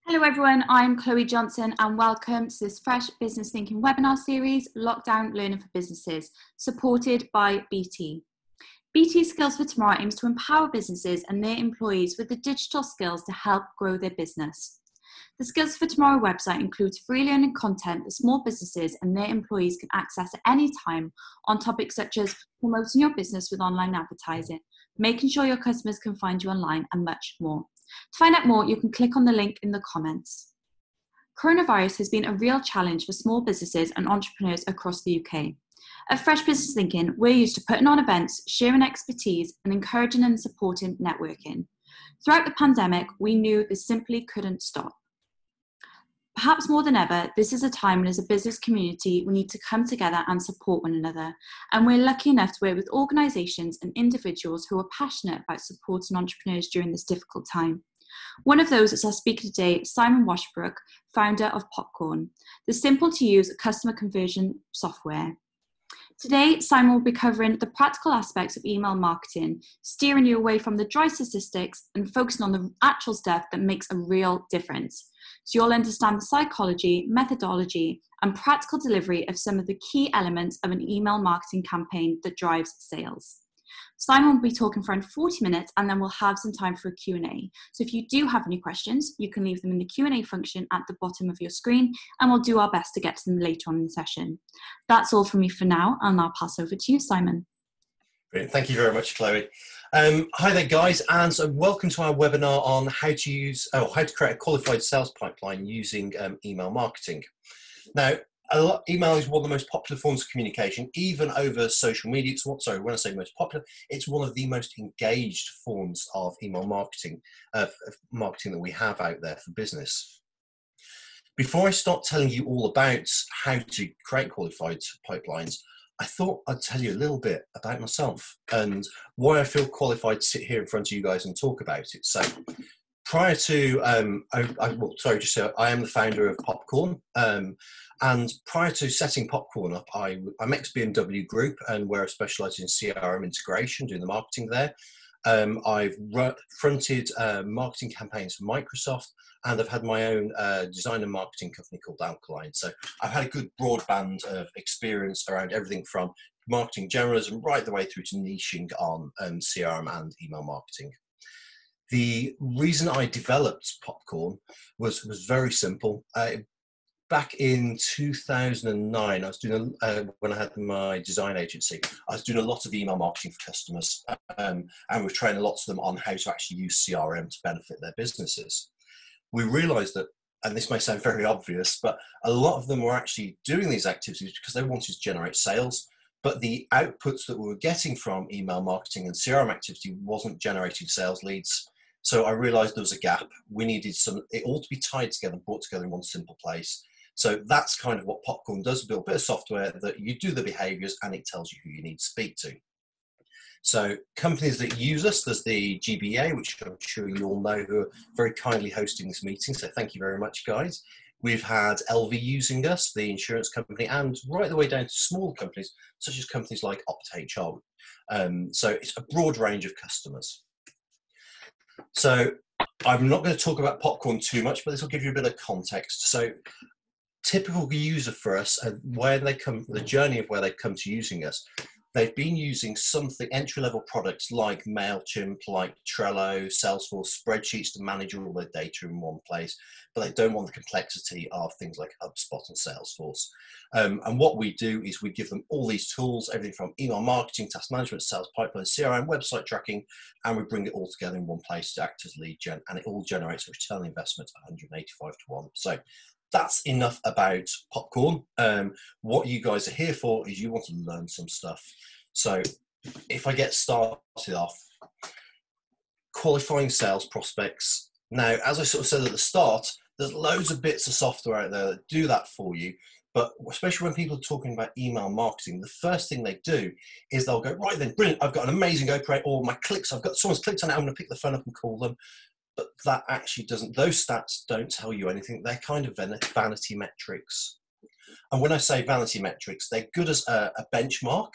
Hello everyone, I'm Chloe Johnson and welcome to this Fresh Business Thinking webinar series, Lockdown Learning for Businesses, supported by BT. BT Skills for Tomorrow aims to empower businesses and their employees with the digital skills to help grow their business. The Skills for Tomorrow website includes free learning content that small businesses and their employees can access at any time on topics such as promoting your business with online advertising, making sure your customers can find you online, and much more. To find out more, you can click on the link in the comments. Coronavirus has been a real challenge for small businesses and entrepreneurs across the UK. At Fresh Business Thinking, we're used to putting on events, sharing expertise, and encouraging and supporting networking. Throughout the pandemic, we knew this simply couldn't stop. Perhaps more than ever, this is a time when as a business community, we need to come together and support one another. And we're lucky enough to work with organisations and individuals who are passionate about supporting entrepreneurs during this difficult time. One of those is our speaker today, Simon Washbrook, founder of Popcorn, the simple to use customer conversion software. Today, Simon will be covering the practical aspects of email marketing, steering you away from the dry statistics and focusing on the actual stuff that makes a real difference. So you'll understand the psychology, methodology, and practical delivery of some of the key elements of an email marketing campaign that drives sales. Simon will be talking for around 40 minutes and then we'll have some time for a Q&A. So if you do have any questions, you can leave them in the Q&A function at the bottom of your screen and we'll do our best to get to them later on in the session. That's all from me for now. I'll now pass over to you, Simon. Brilliant. Thank you very much, Chloe. Hi there, guys, and so welcome to our webinar on how to create a qualified sales pipeline using email marketing. Now, email is one of the most popular forms of communication, even over social media. When I say most popular, it's one of the most engaged forms of email marketing, marketing that we have out there for business. Before I start telling you all about how to create qualified pipelines, I thought I'd tell you a little bit about myself and why I feel qualified to sit here in front of you guys and talk about it. So prior to, I am the founder of Popcorn. And prior to setting Popcorn up, I'm ex-BMW Group and where I specialise in CRM integration, doing the marketing there. I've fronted marketing campaigns for Microsoft, and I've had my own design and marketing company called Alkaline. So I've had a good broad band of experience around everything from marketing generalism right the way through to niching on CRM and email marketing. The reason I developed Popcorn was very simple. Back in 2009, I was doing when I had my design agency, I was doing a lot of email marketing for customers, and we were training lots of them on how to actually use CRM to benefit their businesses. We realised that, and this may sound very obvious, but a lot of them were actually doing these activities because they wanted to generate sales, but the outputs that we were getting from email marketing and CRM activity wasn't generating sales leads. So I realised there was a gap. We needed it all to be tied together, brought together in one simple place. So that's kind of what Popcorn does, build a bit of software that you do the behaviours and it tells you who you need to speak to. So companies that use us, there's the GBA, which I'm sure you all know, who are very kindly hosting this meeting. So thank you very much, guys. We've had LV using us, the insurance company, and right the way down to small companies, such as companies like OptHR. So it's a broad range of customers. So I'm not going to talk about Popcorn too much, but this will give you a bit of context. So typical user for us and where they come, the journey of where they come to using us, they've been using something entry-level products like MailChimp, like Trello, Salesforce, spreadsheets to manage all their data in one place, but they don't want the complexity of things like HubSpot and Salesforce. And what we do is we give them all these tools, everything from email marketing, task management, sales pipeline, CRM, website tracking, and we bring it all together in one place to act as lead gen, and it all generates a return on investment 185 to 1. So that's enough about Popcorn. What you guys are here for is you want to learn some stuff. So if I get started off, qualifying sales prospects. Now, as I sort of said at the start, there's loads of bits of software out there that do that for you. But especially when people are talking about email marketing, the first thing they do is they'll go, right then, brilliant, I've got an amazing open rate, or my clicks, someone's clicked on it, I'm going to pick the phone up and call them. But that actually doesn't, those stats don't tell you anything. They're kind of vanity metrics. And when I say vanity metrics, they're good as a benchmark,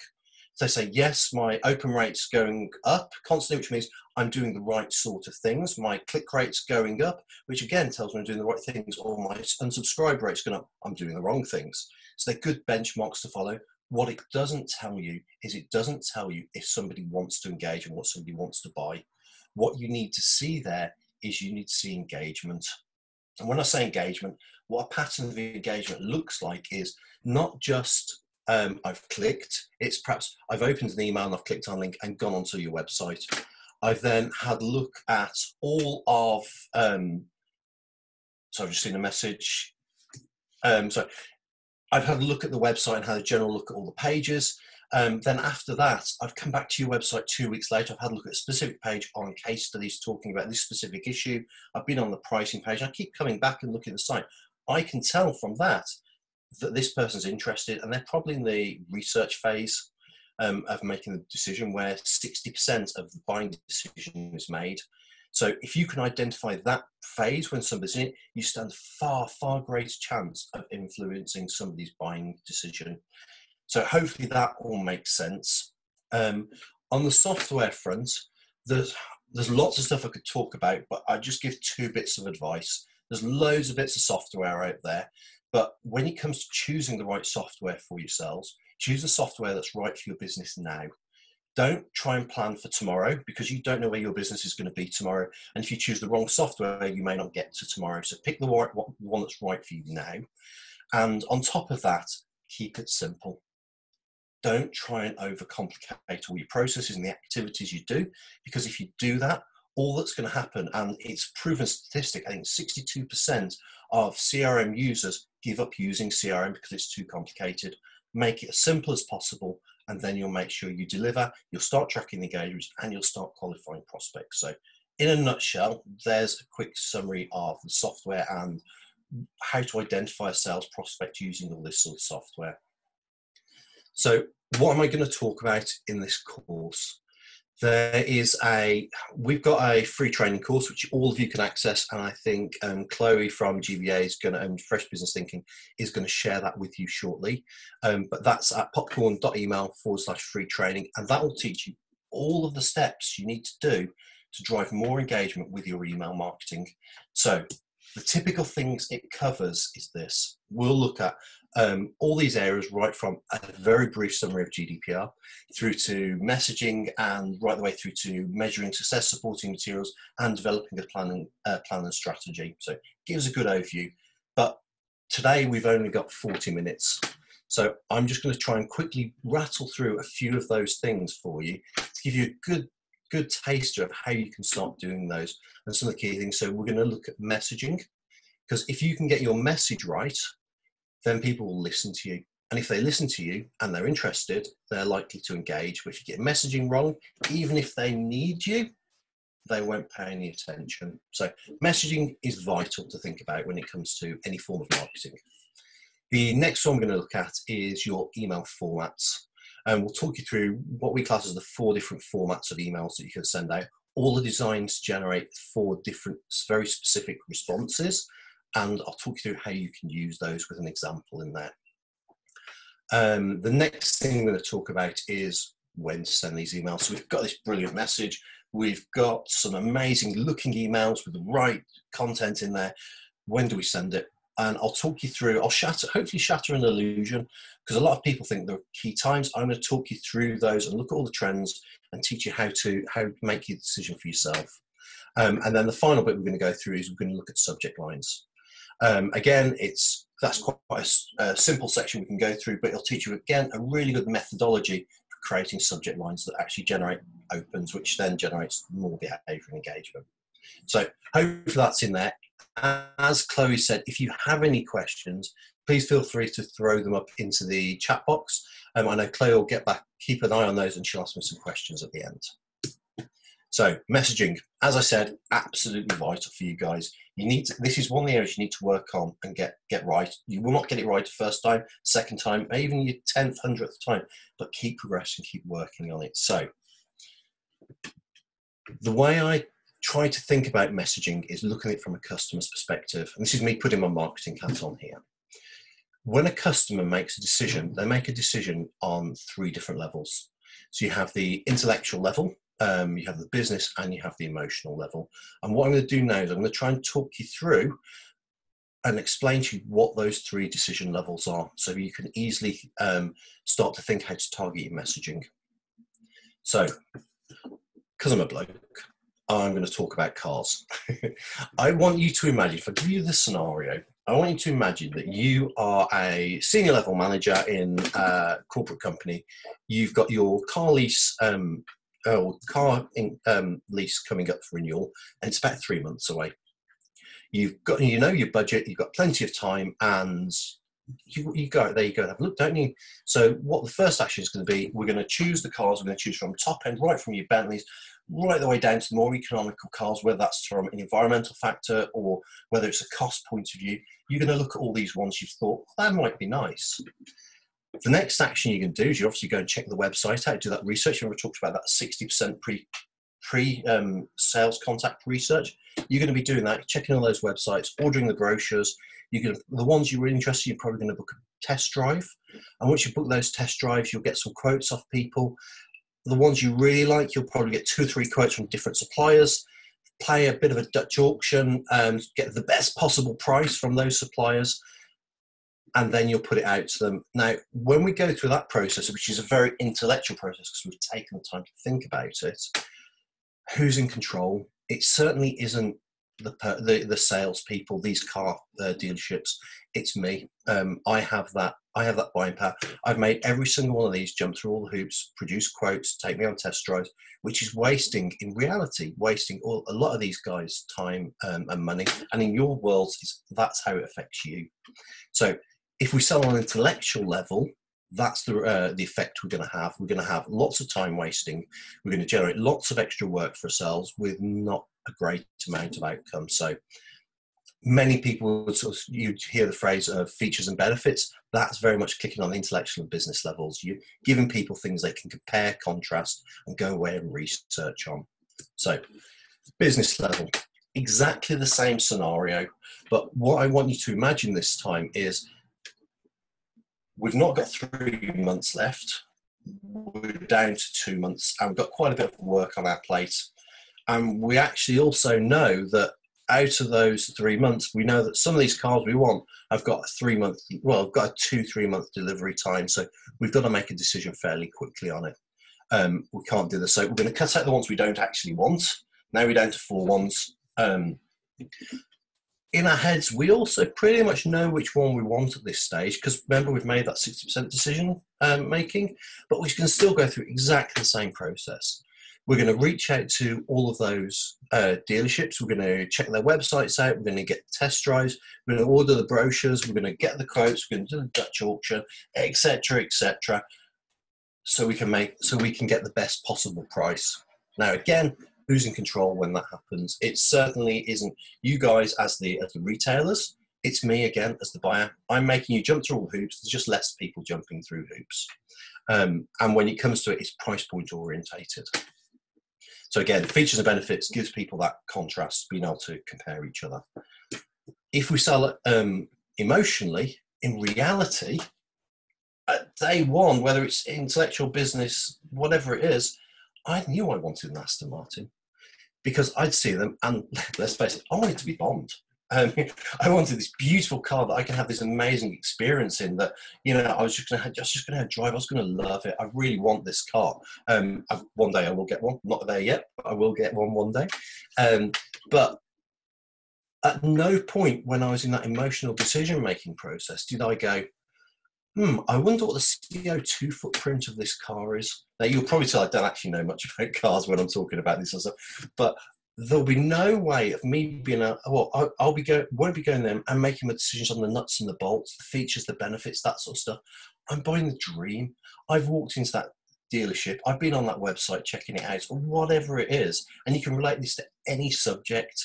So they say, yes, my open rate's going up constantly, which means I'm doing the right sort of things. My click rate's going up, which again tells me I'm doing the right things, or my unsubscribe rate's going up, I'm doing the wrong things. So they're good benchmarks to follow. What it doesn't tell you is it doesn't tell you if somebody wants to engage and what somebody wants to buy. What you need to see there is you need to see engagement. And when I say engagement, what a pattern of engagement looks like is not just I've clicked, it's perhaps I've opened an email and I've clicked on a link and gone onto your website. I've then had a look at all of, so I've just seen a message. So I've had a look at the website and had a general look at all the pages. Then after that, I've come back to your website 2 weeks later. I've had a look at a specific page on case studies talking about this specific issue. I've been on the pricing page. I keep coming back and looking at the site. I can tell from that this person's interested, and they're probably in the research phase of making the decision where 60% of the buying decision is made. So if you can identify that phase when somebody's in it, you stand a far, far greater chance of influencing somebody's buying decision. So hopefully that all makes sense. On the software front, there's lots of stuff I could talk about, but I just give 2 bits of advice. There's loads of bits of software out there, but when it comes to choosing the right software for yourselves, choose the software that's right for your business now. Don't try and plan for tomorrow, because you don't know where your business is going to be tomorrow. And if you choose the wrong software, you may not get to tomorrow. So pick the one that's right for you now. And on top of that, keep it simple. Don't try and overcomplicate all your processes and the activities you do, because if you do that, all that's going to happen, and it's proven statistic, I think 62% of CRM users give up using CRM because it's too complicated. Make it as simple as possible, and then you'll make sure you deliver, you'll start tracking the engagements, and you'll start qualifying prospects. So in a nutshell, there's a quick summary of the software and how to identify a sales prospect using all this sort of software. So what am I going to talk about in this course? We've got a free training course which all of you can access, and I think Chloe from GBA is going to, Fresh Business Thinking is going to share that with you shortly. But that's at popcorn.email/free training, and that will teach you all of the steps you need to do to drive more engagement with your email marketing. So the typical things it covers is this. We'll look at all these areas, right from a very brief summary of GDPR through to messaging, and right the way through to measuring success, supporting materials, and developing a plan and strategy. So it gives a good overview. But today we've only got 40 minutes. So I'm just going to try and quickly rattle through a few of those things for you to give you a good taster of how you can start doing those and some of the key things. So we're going to look at messaging, because if you can get your message right, then people will listen to you. And if they listen to you and they're interested, they're likely to engage. But if you get messaging wrong, even if they need you, they won't pay any attention. So messaging is vital to think about when it comes to any form of marketing. The next one we're going to look at is your email formats. And we'll talk you through what we class as the 4 different formats of emails that you can send out. All the designs generate 4 different, very specific responses. And I'll talk you through how you can use those with an example in there. The next thing I'm going to talk about is when to send these emails. So we've got this brilliant message. We've got some amazing looking emails with the right content in there. When do we send it? And I'll talk you through, hopefully shatter an illusion, because a lot of people think there are key times. I'm going to talk you through those and look at all the trends and teach you how to make your decision for yourself. And then the final bit we're going to go through is we're going to look at subject lines. Again, that's quite a simple section we can go through, but it'll teach you, again, a really good methodology for creating subject lines that actually generate opens, which then generates more behavior and engagement. So hopefully that's in there. As Chloe said, if you have any questions, please feel free to throw them up into the chat box. I know Chloe will get back, keep an eye on those, and she'll ask me some questions at the end. So messaging, as I said, absolutely vital for you guys. This is one of the areas you need to work on and get right. You will not get it right the first time, second time, even your 10th, 100th time, but keep progressing, keep working on it. So the way I try to think about messaging is looking at it from a customer's perspective. And this is me putting my marketing hat on here. When a customer makes a decision, they make a decision on 3 different levels. So you have the intellectual level, you have the business, and you have the emotional level. And what I'm going to do now is I'm going to try and talk you through and explain to you what those 3 decision levels are, so you can easily start to think how to target your messaging. So, because I'm a bloke, I'm going to talk about cars. I want you to imagine, if I give you the scenario, I want you to imagine that you are a senior level manager in a corporate company. You've got your car lease, lease coming up for renewal, and it's about 3 months away. You've got, you know, your budget, you've got plenty of time, and you go out there, you go and have a look, don't you? So what the first action is going to be, we're going to choose the cars, we're going to choose from top end, right from your Bentleys, right the way down to the more economical cars, whether that's from an environmental factor or whether it's a cost point of view. You're going to look at all these ones you've thought, that might be nice. The next action you can do is you obviously go and check the website out, do that research. Remember, we talked about that 60% pre-sales contact research. You're going to be doing that, checking all those websites, ordering the brochures. The ones you're really interested in, you're probably going to book a test drive. And once you book those test drives, you'll get some quotes off people. The ones you really like, you'll probably get 2 or 3 quotes from different suppliers, play a bit of a Dutch auction and get the best possible price from those suppliers, and then you'll put it out to them. Now, when we go through that process, which is a very intellectual process because we've taken the time to think about it, who's in control? It certainly isn't the salespeople, these car dealerships. It's me. I have that buying power. I've made every single one of these jump through all the hoops, produce quotes, take me on test drives, which is wasting a lot of these guys' time and money. And in your worlds, that's how it affects you. So if we sell on an intellectual level, that's the effect we're going to have. We're going to have lots of time wasting. We're going to generate lots of extra work for ourselves with not a great amount of outcome. So many people would you'd hear the phrase of features and benefits. That's very much clicking on the intellectual and business levels. You're giving people things they can compare, contrast, and go away and research on. So business level, exactly the same scenario. But what I want you to imagine this time is we've not got 3 months left. We're down to 2 months, and we've got quite a bit of work on our plate. And we actually also know that out of those 3 months, we know that some of these cars we want have got a 3 month, well, I've got a 2-3 month delivery time. So we've got to make a decision fairly quickly on it. We can't do this. So we're going to cut out the ones we don't actually want. Now we're down to 4 ones. In our heads, we also pretty much know which one we want at this stage, because remember, we've made that 60% decision making, but we can still go through exactly the same process. We're going to reach out to all of those dealerships. We're going to check their websites out. We're going to get test drives. We're going to order the brochures. We're going to get the quotes. We're going to do the Dutch auction, etc., etc. So we can get the best possible price. Now, again, who's in control when that happens? It certainly isn't you guys as the retailers. It's me again as the buyer. I'm making you jump through all the hoops. There's just less people jumping through hoops. And when it comes to it, it's price point orientated. So again, features and benefits gives people that contrast, being able to compare each other. If we sell it emotionally, in reality, at day one, whether it's intellectual, business, whatever it is, I knew I wanted an Aston Martin because I'd see them, and let's face it, I wanted to be Bond. I wanted this beautiful car that I can have this amazing experience in. That, you know, I was just going to drive. I was going to love it. I really want this car. One day I will get one. Not there yet, but I will get one day. But at no point when I was in that emotional decision-making process did I go, I wonder what the CO2 footprint of this car is. Now, you'll probably tell I don't actually know much about cars when I'm talking about this and stuff, but there'll be no way of me being won't be going there and making the decisions on the nuts and the bolts, the features, the benefits, that sort of stuff. I'm buying the dream. I've walked into that dealership. I've been on that website checking it out, or whatever it is, and you can relate this to any subject.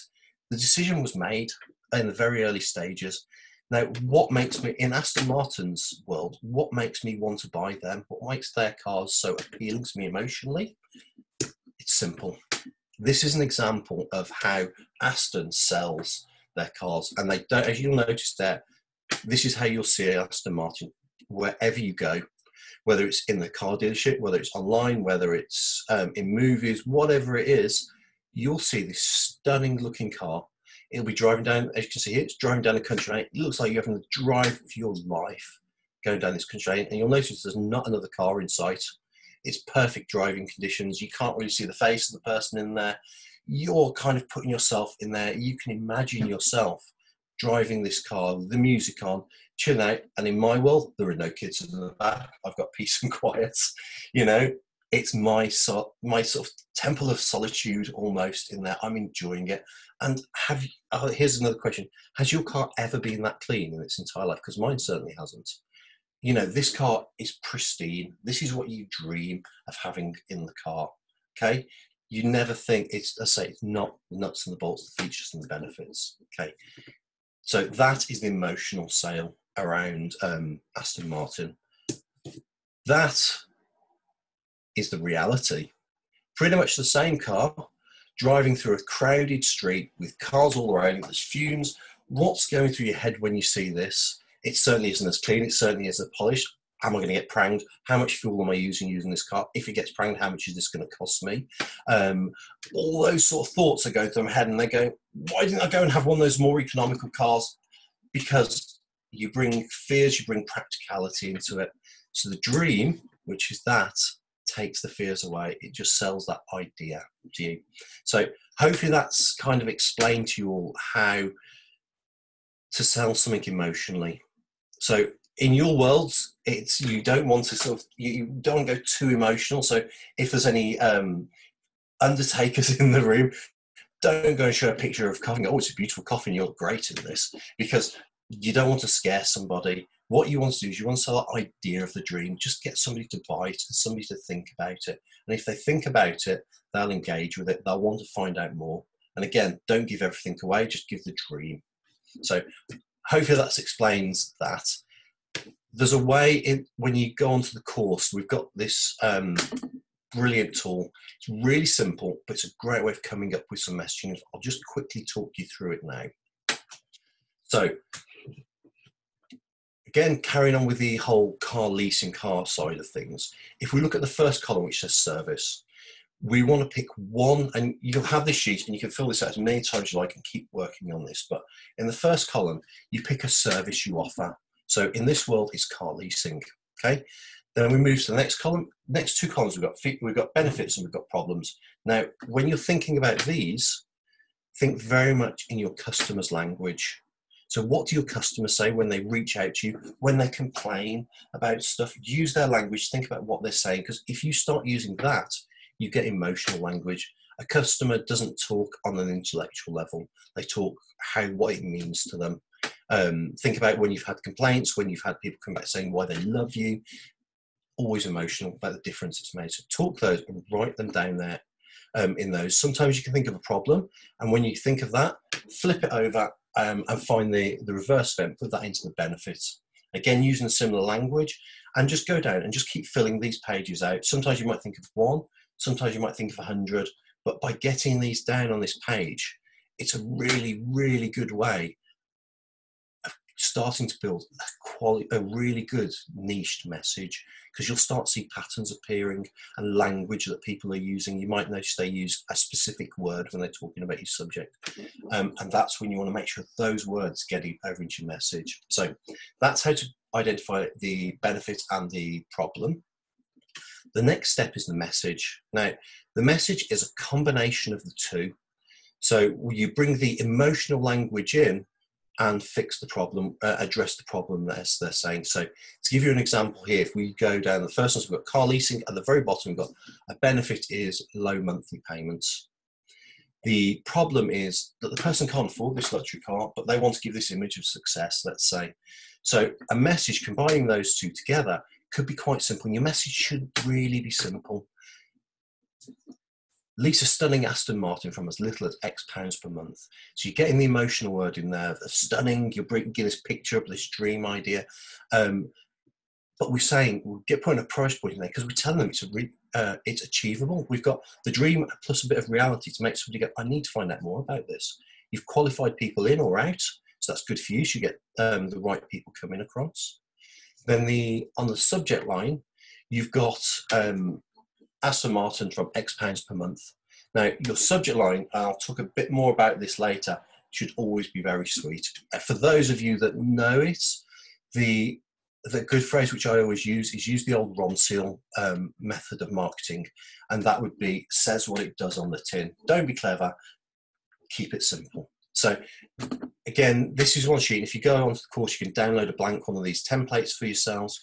The decision was made in the very early stages. Now, what makes me, in Aston Martin's world, what makes me want to buy them? What makes their cars so appealing to me emotionally? It's simple. This is an example of how Aston sells their cars. And they don't, as you'll notice there, this is how you'll see Aston Martin wherever you go. whether it's in the car dealership, whether it's online, whether it's in movies, whatever it is, you'll see this stunning looking car. It'll be driving down, as you can see here, it's driving down a country lane. It looks like you're having to drive for your life going down this country lane, and you'll notice there's not another car in sight. It's perfect driving conditions. You can't really see the face of the person in there. You're kind of putting yourself in there. You can imagine yourself driving this car with the music on, chilling out. And in my world, there are no kids in the back. I've got peace and quiet. You know, it's my sort of temple of solitude almost in there. I'm enjoying it. And here's another question. Has your car ever been that clean in its entire life? Because mine certainly hasn't. You know, this car is pristine. This is what you dream of having in the car, okay? You never think, it's not the nuts and the bolts, the features and the benefits, okay? So that is the emotional sale around Aston Martin. That is the reality. Pretty much the same car, driving through a crowded street with cars all around, there's fumes. What's going through your head when you see this? It certainly isn't as clean, it certainly isn't polished. Am I going to get pranged? How much fuel am I using this car? If it gets pranged, how much is this going to cost me? All those sort of thoughts are going through my head, and they go, why didn't I go and have one of those more economical cars? Because you bring fears, you bring practicality into it. So the dream, which is that, takes the fears away. It just sells that idea to you. So hopefully that's kind of explained to you all how to sell something emotionally. So in your worlds, you don't want to you don't go too emotional. So if there's any undertakers in the room, don't go and show a picture of coffee. Oh, it's a beautiful coffee and you look great in this, because you don't want to scare somebody. What you want to do is you want to sell that idea of the dream. Just get somebody to buy it and somebody to think about it. And if they think about it, they'll engage with it. They'll want to find out more. And again, don't give everything away. Just give the dream. So hopefully that explains that. There's a way when you go onto the course, we've got this brilliant tool. It's really simple, but it's a great way of coming up with some messaging. I'll just quickly talk you through it now. So again, carrying on with the whole car leasing car side of things, if we look at the first column, which says service, we want to pick one, and you'll have this sheet and you can fill this out as many times as you like and keep working on this. But in the first column, you pick a service you offer. So in this world, it's car leasing, okay? Then we move to the next column. Next two columns, we've got benefits and we've got problems. Now, when you're thinking about these, think very much in your customer's language. So what do your customers say when they reach out to you, when they complain about stuff? Use their language, think about what they're saying, because if you start using that, you get emotional language. A customer doesn't talk on an intellectual level. They talk what it means to them. Think about when you've had complaints, when you've had people come back saying why they love you. Always emotional about the difference it's made. So talk those and write them down there in those. Sometimes you can think of a problem, and when you think of that, flip it over and find the reverse event, put that into the benefits. Again, using a similar language, and just go down and just keep filling these pages out. Sometimes you might think of one, sometimes you might think of 100, but by getting these down on this page, it's a really, really good way of starting to build a really good niched message, because you'll start to see patterns appearing and language that people are using. You might notice they use a specific word when they're talking about your subject. And that's when you want to make sure those words get over into your message. So that's how to identify the benefit and the problem. The next step is the message. Now, the message is a combination of the two. So you bring the emotional language in and fix the problem, address the problem that they're saying. So to give you an example here, if we go down the first one, we've got car leasing. At the very bottom, we've got a benefit is low monthly payments. The problem is that the person can't afford this luxury car, but they want to give this image of success, let's say. So a message combining those two together could be quite simple. And your message should really be simple. Lease a stunning Aston Martin from as little as X pounds per month. So you're getting the emotional word in there, the stunning, you're bringing this picture up, this dream idea. But we're saying, we're putting a price point in there because we're telling them it's achievable. We've got the dream plus a bit of reality to make somebody go, I need to find out more about this. You've qualified people in or out, so that's good for you. So you get the right people coming across. Then on the subject line, you've got Aston Martin from X pounds per month. Now, your subject line, and I'll talk a bit more about this later, should always be very sweet. For those of you that know it, the good phrase which I always use is use the old Ron Seal method of marketing, and that would be, says what it does on the tin. Don't be clever, keep it simple. So again, this is one sheet. If you go onto the course, you can download a blank one of these templates for yourselves.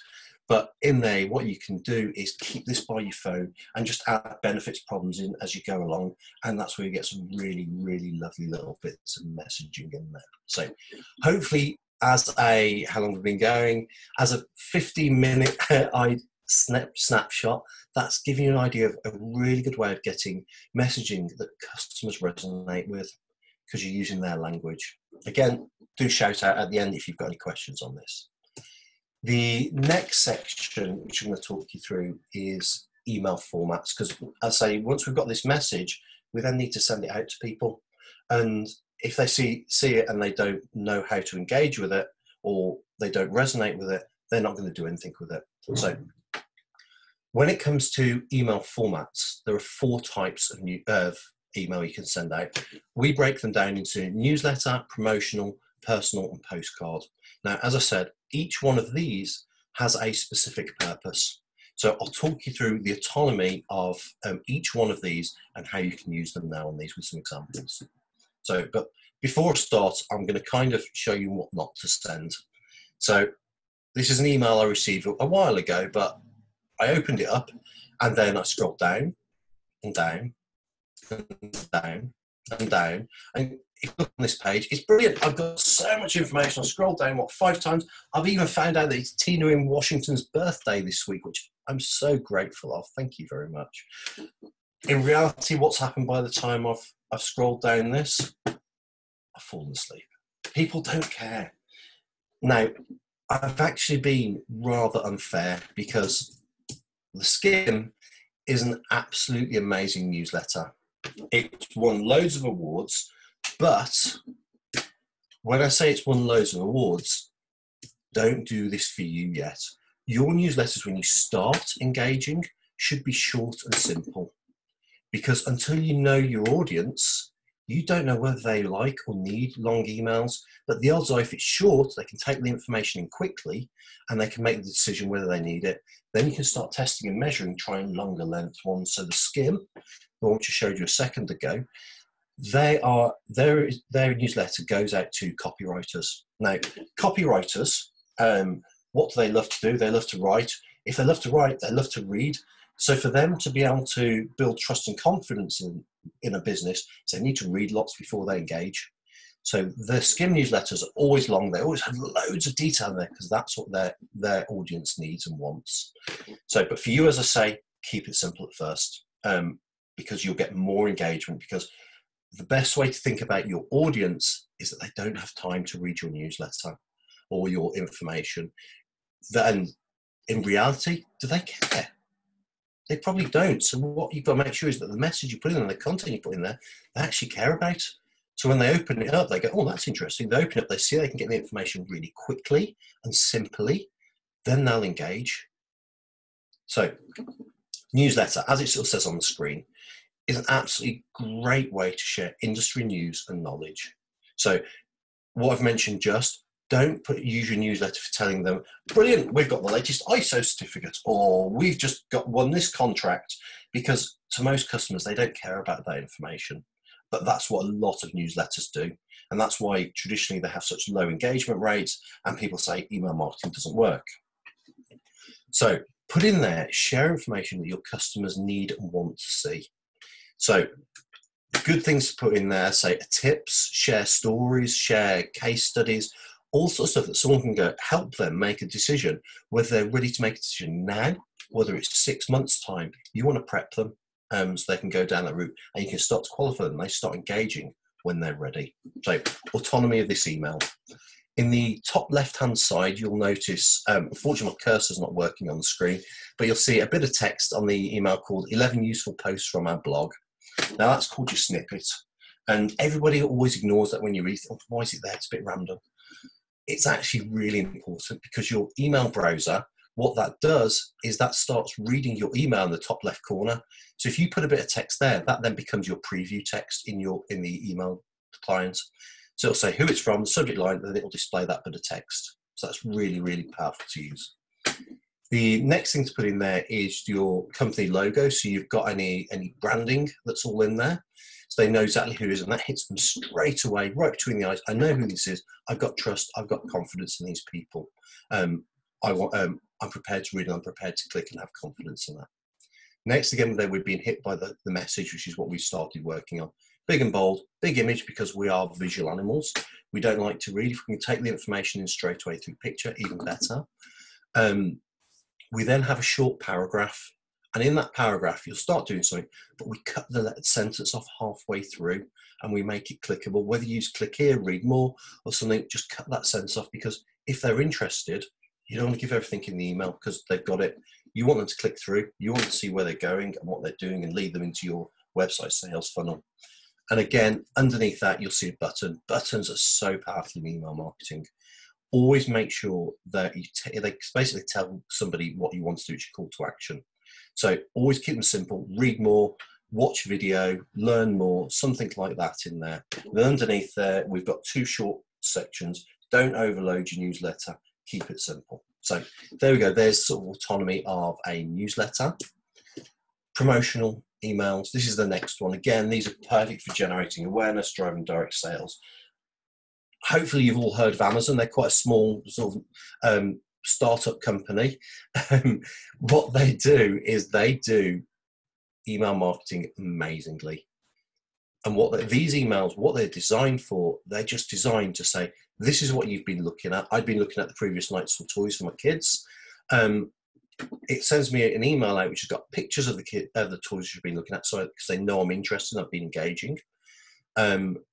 But in there, what you can do is keep this by your phone and just add benefits problems in as you go along. And that's where you get some really, really lovely little bits of messaging in there. So hopefully, how long we've been going, as a 15-minute snapshot, that's giving you an idea of a really good way of getting messaging that customers resonate with because you're using their language. Again, do shout out at the end if you've got any questions on this. The next section, which I'm going to talk you through, is email formats, because as I say, once we've got this message, we then need to send it out to people. And if they see it and they don't know how to engage with it, or they don't resonate with it, they're not going to do anything with it. So when it comes to email formats, there are 4 types of email you can send out. We break them down into newsletter, promotional, personal, and postcard. Now, as I said, each one of these has a specific purpose. So I'll talk you through the autonomy of each one of these and how you can use them now on these with some examples. So, but before I start, I'm going to kind of show you what not to send. So this is an email I received a while ago, but I opened it up and then I scrolled down and down and down and down. And if you look on this page, it's brilliant. I've got so much information. I've scrolled down, 5 times? I've even found out that it's Tina in Washington's birthday this week, which I'm so grateful of. Thank you very much. In reality, what's happened by the time I've scrolled down this? I've fallen asleep. People don't care. Now, I've actually been rather unfair because the Skim is an absolutely amazing newsletter. It's won loads of awards, but when I say it's won loads of awards, don't do this for you yet. Your newsletters, when you start engaging, should be short and simple, because until you know your audience, you don't know whether they like or need long emails, but the odds are if it's short, they can take the information in quickly and they can make the decision whether they need it. Then you can start testing and measuring, trying longer length ones. So the Skim, the one which I showed you a second ago, their newsletter goes out to copywriters. Now, copywriters, what do they love to do? They love to write. If they love to write, they love to read. So for them to be able to build trust and confidence in a business, they need to read lots before they engage. So the Skim newsletters are always long. They always have loads of detail in there because that's what their audience needs and wants. So, but for you, as I say, keep it simple at first, because you'll get more engagement, because the best way to think about your audience is that they don't have time to read your newsletter or your information. Then in reality, do they care? They probably don't. So what you've got to make sure is that the message you put in and the content you put in there, they actually care about. So when they open it up, they go, oh, that's interesting. They open it up, they see they can get the information really quickly and simply, then they'll engage. So newsletter, as it sort of says on the screen, is an absolutely great way to share industry news and knowledge. So what I've mentioned just, don't use your newsletter for telling them, brilliant, we've got the latest ISO certificate, or we've just won this contract, because to most customers, they don't care about that information. But that's what a lot of newsletters do. And that's why traditionally they have such low engagement rates and people say email marketing doesn't work. So put in there, share information that your customers need and want to see. So good things to put in there, say tips, share stories, share case studies, all sorts of stuff that someone can go help them make a decision, whether they're ready to make a decision now, whether it's 6 months' time. You want to prep them so they can go down that route, and you can start to qualify them. They start engaging when they're ready. So autonomy of this email. In the top left-hand side, you'll notice, unfortunately my cursor's not working on the screen, but you'll see a bit of text on the email called 11 useful posts from our blog. Now that's called your snippet. And everybody always ignores that when you read, oh, why is it there? It's a bit random. It's actually really important because your email browser What that does is that starts reading your email in the top left corner. So if you put a bit of text there, that then becomes your preview text in the email to clients. So it'll say who it's from, the subject line, and then it'll display that bit of text. So that's really, really powerful to use. The next thing to put in there is your company logo. So you've got any branding that's all in there. So they know exactly who it is, and that hits them straight away, right between the eyes. I know who this is. I've got trust. I've got confidence in these people. I'm prepared to read and I'm prepared to click and have confidence in that. Next, again, we've been hit by the message, which is what we started working on. Big and bold, big image, because we are visual animals. We don't like to read. If we can take the information in straight away through picture, even better. We then have a short paragraph. And in that paragraph, you'll start doing something, but we cut the sentence off halfway through and we make it clickable. Whether you use click here, read more, or something, just cut that sentence off, because if they're interested, you don't want to give everything in the email because they've got it. You want them to click through. You want to see where they're going and what they're doing and lead them into your website sales funnel. And again, underneath that, you'll see a button. Buttons are so powerful in email marketing. Always make sure that they basically tell somebody what you want to do. It's your call to action. So always keep them simple. Read more, watch video, learn more, something like that in there. And underneath there, we've got two short sections. Don't overload your newsletter. Keep it simple. So there we go. There's sort of autonomy of a newsletter. Promotional emails. This is the next one. Again, these are perfect for generating awareness, driving direct sales. Hopefully you've all heard of Amazon. They're quite a small sort of startup company. What they do is they do email marketing amazingly. And these emails, what they're designed for, they're just designed to say, this is what you've been looking at. I've been looking at the previous night's toys for my kids. It sends me an email out which has got pictures of the toys you've been looking at, so because they know I'm interested and I've been engaging.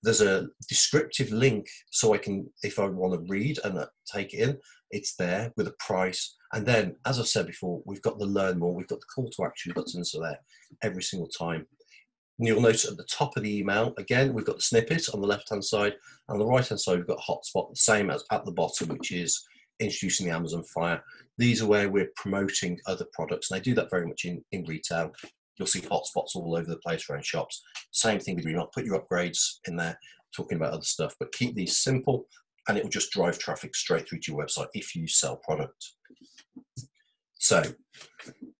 There's a descriptive link, so I can, if I want to read and take it in, it's there with a price. And then, as I've said before, we've got the learn more, we've got the call to action buttons are there every single time. And you'll notice at the top of the email, again, we've got the snippet on the left-hand side. And on the right-hand side, we've got hotspot, the same as at the bottom, which is introducing the Amazon Fire. These are where we're promoting other products. And they do that very much in retail. You'll see hotspots all over the place around shops. Same thing with email. Put your upgrades in there, talking about other stuff. But keep these simple, and it will just drive traffic straight through to your website if you sell product. So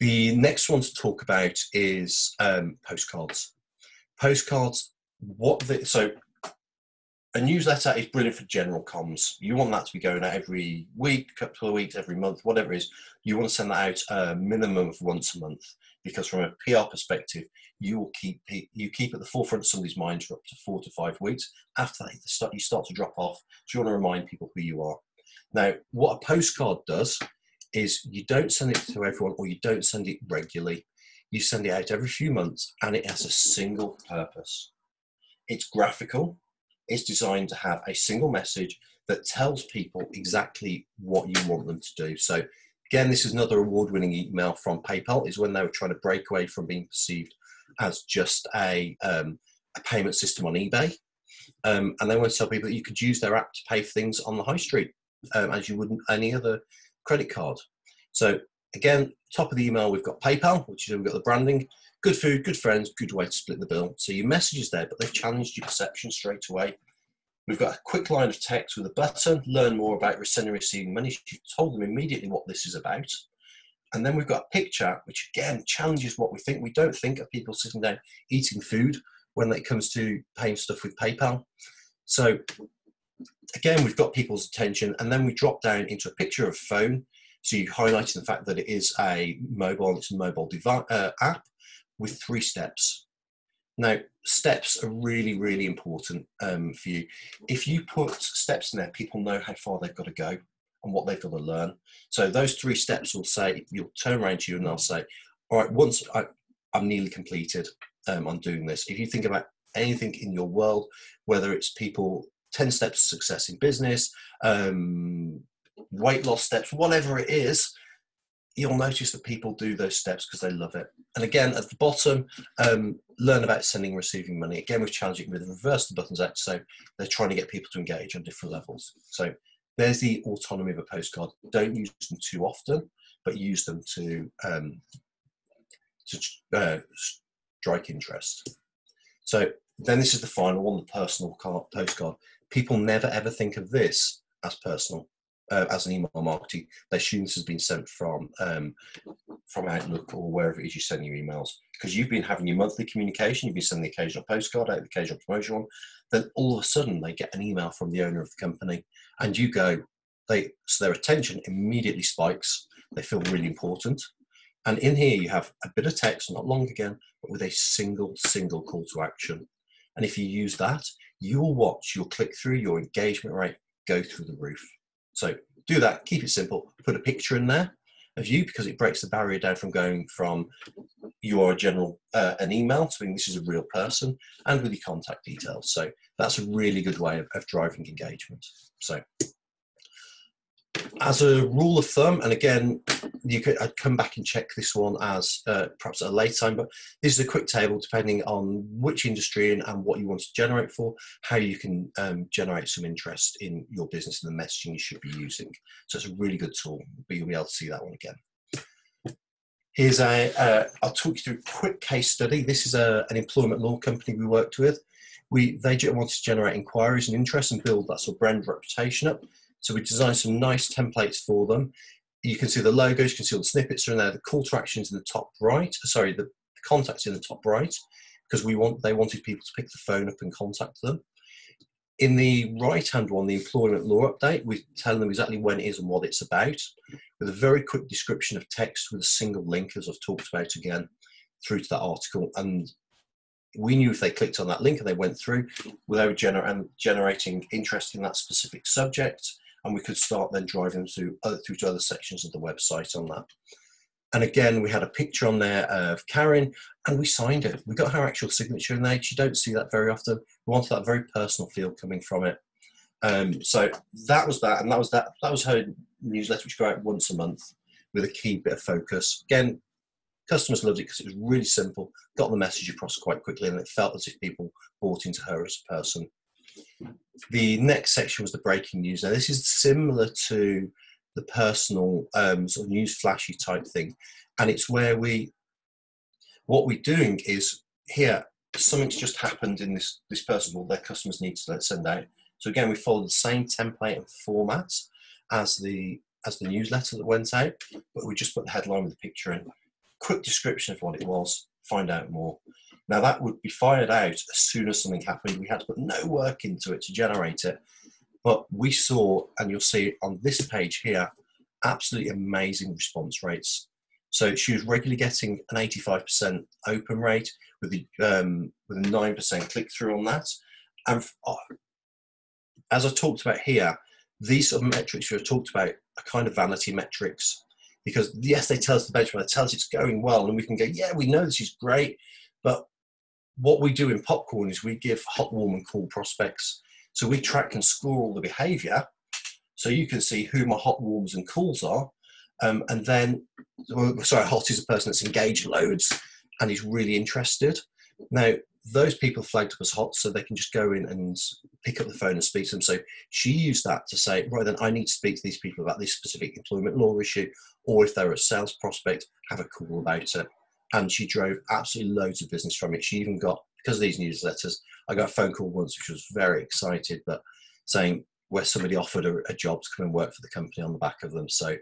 the next one to talk about is postcards. Postcards, so a newsletter is brilliant for general comms. You want that to be going out every week, couple of weeks, every month, whatever it is. You want to send that out a minimum of once a month, because from a PR perspective, you keep at the forefront of somebody's mind for up to 4 to 5 weeks. After that, you start to drop off. So you want to remind people who you are. Now, what a postcard does is you don't send it to everyone, or you don't send it regularly. You send it out every few months, and it has a single purpose. It's graphical. It's designed to have a single message that tells people exactly what you want them to do. So again, this is another award-winning email from PayPal, is when they were trying to break away from being perceived as just a payment system on eBay. And they want to tell people that you could use their app to pay for things on the high street as you would any other credit card. So again, top of the email, we've got PayPal, which is we've got the branding, good food, good friends, good way to split the bill. So your message is there, but they've challenged your perception straight away. We've got a quick line of text with a button, learn more about sending and receiving money. You've told them immediately what this is about. And then we've got a picture, which again challenges what we think. We don't think of people sitting down eating food when it comes to paying stuff with PayPal. So again, we've got people's attention, and then we drop down into a picture of a phone. So you highlighted the fact that it is a mobile device, app with 3 steps. Now, steps are really, really important for you. If you put steps in there, people know how far they've got to go and what they've got to learn. So those 3 steps will say, you'll turn around to you and they'll say, all right, once I'm nearly completed on doing this. If you think about anything in your world, whether it's people, 10 steps to success in business, weight loss steps, whatever it is, you'll notice that people do those steps because they love it. And again, at the bottom, learn about sending and receiving money. Again, we've challenged it with reverse the buttons out, so they're trying to get people to engage on different levels. So there's the autonomy of a postcard. Don't use them too often, but use them to strike interest. So then this is the final one, the personal postcard. People never ever think of this as personal, as an email marketing. They assume this has been sent from Outlook or wherever it is you send your emails, because you've been having your monthly communication, you've been sending the occasional postcard out, the occasional promotional one, then all of a sudden they get an email from the owner of the company, and you go, so their attention immediately spikes, they feel really important. And in here you have a bit of text, not long again, but with a single call to action. And if you use that, you'll watch your click-through, your engagement rate go through the roof. So do that, keep it simple, put a picture in there of you, because it breaks the barrier down from going from you are a general, an email, to being this is a real person, and with your contact details. So that's a really good way of driving engagement. So as a rule of thumb, and again, I'd come back and check this one as perhaps at a later time, but this is a quick table depending on which industry and what you want to generate for, how you can generate some interest in your business and the messaging you should be using. So it's a really good tool, but you'll be able to see that one again. Here's I'll talk you through a quick case study. This is an employment law company we worked with. They wanted to generate inquiries and interest and build that sort of brand reputation up. So we designed some nice templates for them. You can see the logos, you can see all the snippets are in there, the call to actions in the top right, sorry, the contacts in the top right, because they wanted people to pick the phone up and contact them. In the right-hand one, the employment law update, we tell them exactly when it is and what it's about, with a very quick description of text with a single link, as I've talked about again, through to that article. And we knew if they clicked on that link and they went through, without generating interest in that specific subject, and we could start then driving through to other sections of the website on that. And again, we had a picture on there of Karen, and we signed it. We got her actual signature in there. You don't see that very often. We wanted that very personal feel coming from it. So that was that, and that was her newsletter, which go out once a month with a key bit of focus. Again, customers loved it because it was really simple, got the message across quite quickly, and it felt as if people bought into her as a person. The next section was the breaking news. Now, this is similar to the personal sort of news flashy type thing, and it's where what we're doing is here, something's just happened in this person's world, their customers need to send out. So again, we followed the same template and format as the newsletter that went out, but we just put the headline with the picture in, quick description of what it was, find out more. Now that would be fired out as soon as something happened. We had to put no work into it to generate it. But we saw, and you'll see on this page here, absolutely amazing response rates. So she was regularly getting an 85% open rate with a 9% click-through on that. And as I talked about here, these sort of metrics we've talked about are kind of vanity metrics, because yes, they tell us the benchmark, they tell us it's going well, and we can go, yeah, we know this is great, but what we do in Popcorn is we give hot, warm, and cool prospects. So we track and score all the behavior. So you can see who my hot, warms, and cools are. And then, hot is a person that's engaged loads and is really interested. Now, those people flagged up as hot, so they can just go in and pick up the phone and speak to them. So she used that to say, right, then I need to speak to these people about this specific employment law issue, or if they're a sales prospect, have a call about it. And she drove absolutely loads of business from it. She even got, because of these newsletters, I got a phone call once, which was very excited, but saying where somebody offered a job to come and work for the company on the back of them. So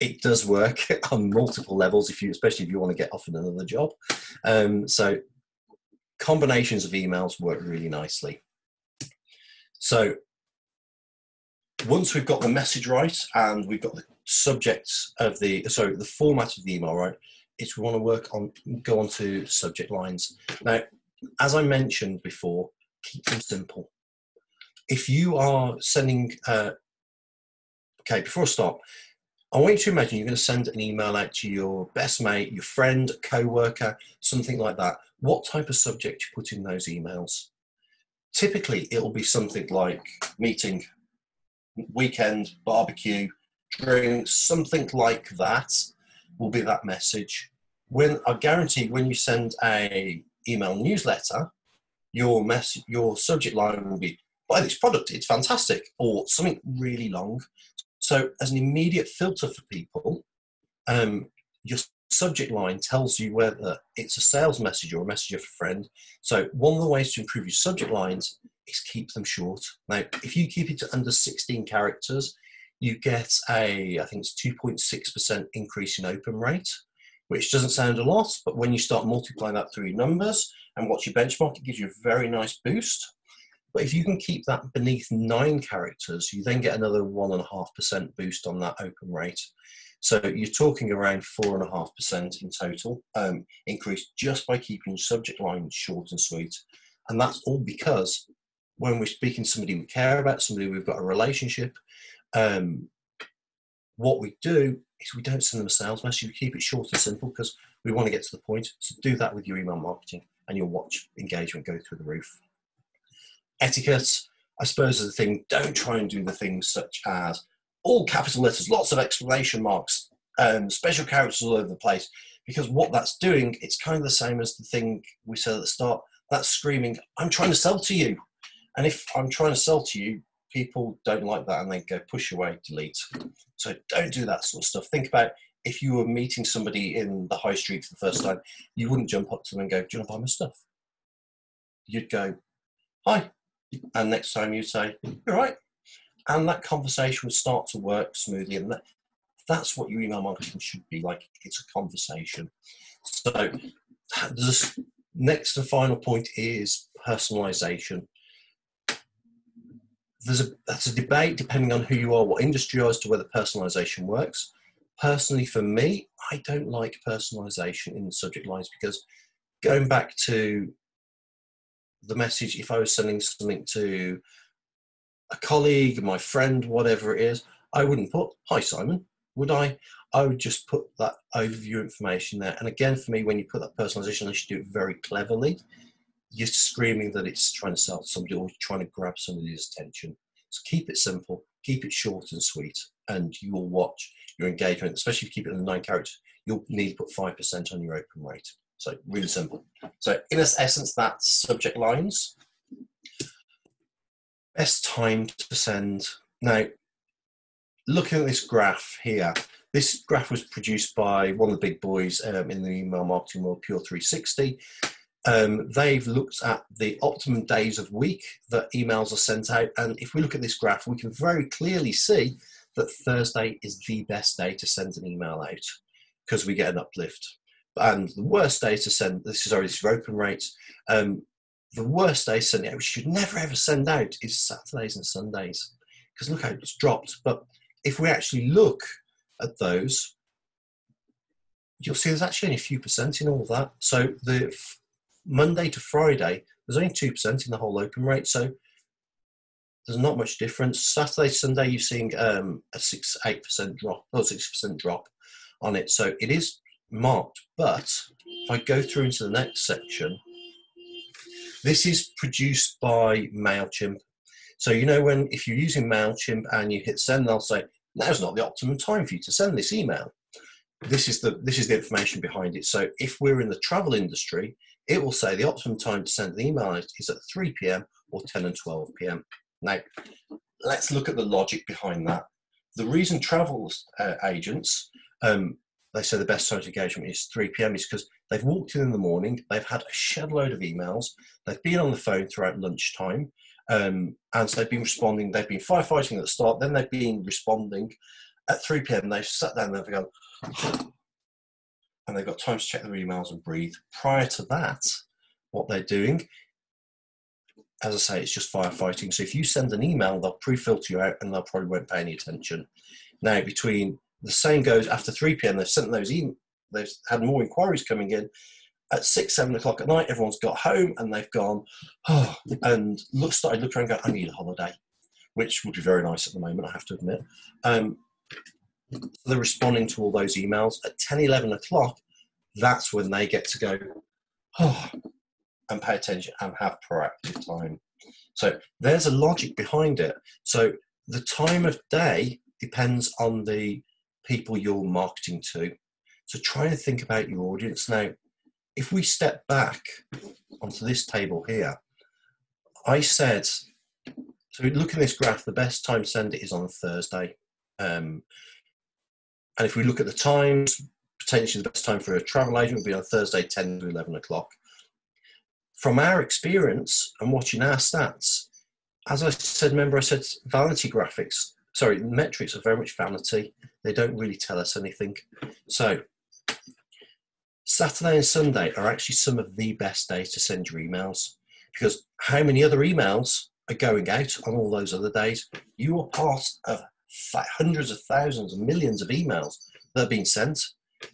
it does work on multiple levels, especially if you want to get offered another job. So combinations of emails work really nicely. So once we've got the message right and we've got the subject of the format of the email right, we want to go on to subject lines. Now, as I mentioned before, keep them simple. If you are sending, before I start, I want you to imagine you're going to send an email out to your best mate, your friend, co-worker, something like that. What type of subject you put in those emails? Typically, it'll be something like meeting, weekend, barbecue, drinks, something like that will be that message. I guarantee when you send a email newsletter, your subject line will be, buy this product, it's fantastic, or something really long. So as an immediate filter for people, Your subject line tells you whether it's a sales message or a message of a friend. So one of the ways to improve your subject lines is keep them short. Now, if you keep it to under 16 characters, you get I think it's 2.6% increase in open rate, which doesn't sound a lot, but when you start multiplying that through your numbers and what's your benchmark, it gives you a very nice boost. But if you can keep that beneath 9 characters, you then get another 1.5% boost on that open rate. So you're talking around 4.5% in total increase just by keeping your subject line short and sweet. And that's all because when we're speaking to somebody we care about, somebody we've got a relationship, what we do is we don't send them a sales message. We keep it short and simple because we want to get to the point. So do that with your email marketing and you'll watch engagement go through the roof. Etiquette, I suppose, is the thing. Don't try and do the things such as all capital letters, lots of exclamation marks, special characters all over the place, because what that's doing, it's kind of the same as the thing we said at the start. That's screaming, I'm trying to sell to you. And if I'm trying to sell to you, people don't like that and they go push away, delete. So don't do that sort of stuff. Think about if you were meeting somebody in the high street for the first time, you wouldn't jump up to them and go, do you want to buy my stuff? You'd go, hi. And next time you'd say, you're right. And that conversation would start to work smoothly. And that's what your email marketing should be like. It's a conversation. So the next and final point is personalization. That's a debate depending on who you are, what industry you are, as to whether personalization works. Personally, for me, I don't like personalization in the subject lines because going back to the message, if I was sending something to a colleague, my friend, whatever it is, I wouldn't put, hi Simon, would I? I would just put that overview information there. And again, for me, when you put that personalization, you should do it very cleverly. You're screaming that it's trying to sell to somebody or trying to grab somebody's attention. So keep it simple, keep it short and sweet, and you will watch your engagement, especially if you keep it in 9 characters, you'll need to put 5% on your open rate. So really simple. So in essence, that's subject lines. Best time to send. Now, looking at this graph here, this graph was produced by one of the big boys in the email marketing world, Pure 360. They've looked at the optimum days of week that emails are sent out. And if we look at this graph, we can very clearly see that Thursday is the best day to send an email out because we get an uplift. And the worst day to send, this is open rates, the worst day sending out, which you should never ever send out, is Saturdays and Sundays. Because look how it's dropped. But if we actually look at those, you'll see there's actually only a few percent in all of that. So the Monday to Friday, there's only 2% in the whole open rate. So there's not much difference. Saturday, Sunday, you're seeing a 8% drop, or 6% drop on it. So it is marked. But if I go through into the next section, this is produced by MailChimp. So you know when if you're using MailChimp and you hit send, they'll say, now's not the optimum time for you to send this email. This is the information behind it. So if we're in the travel industry, it will say the optimum time to send the email is at 3 p.m. or 10 and 12 p.m. Now, let's look at the logic behind that. The reason travel agents, they say the best time to engagement is 3 p.m. is because they've walked in the morning, they've had a shed load of emails, they've been on the phone throughout lunchtime, and so they've been responding, they've been firefighting at the start, then they've been responding. At 3 p.m. they've sat down and they've gone, and they've got time to check their emails and breathe. Prior to that, what they're doing, as I say, it's just firefighting. So if you send an email, they'll pre-filter you out and they'll probably won't pay any attention. Now, between the same goes after 3 p.m. they've sent those emails, they've had more inquiries coming in. At 6, 7 o'clock at night, everyone's got home and they've gone, and started looking around and go, I need a holiday, which would be very nice at the moment, I have to admit. So they're responding to all those emails. At 10, 11 o'clock, that's when they get to go, and pay attention and have proactive time. So there's a logic behind it. So the time of day depends on the people you're marketing to. So try and think about your audience. Now, if we step back onto this table here, I said, so look at this graph, the best time to send it is on Thursday. And And if we look at the times, potentially the best time for a travel agent would be on Thursday, 10 to 11 o'clock. From our experience and watching our stats, as I said, remember I said vanity graphics, sorry, metrics are very much vanity. They don't really tell us anything. So Saturday and Sunday are actually some of the best days to send your emails, because how many other emails are going out on all those other days? You are part of hundreds of thousands and millions of emails that are being sent.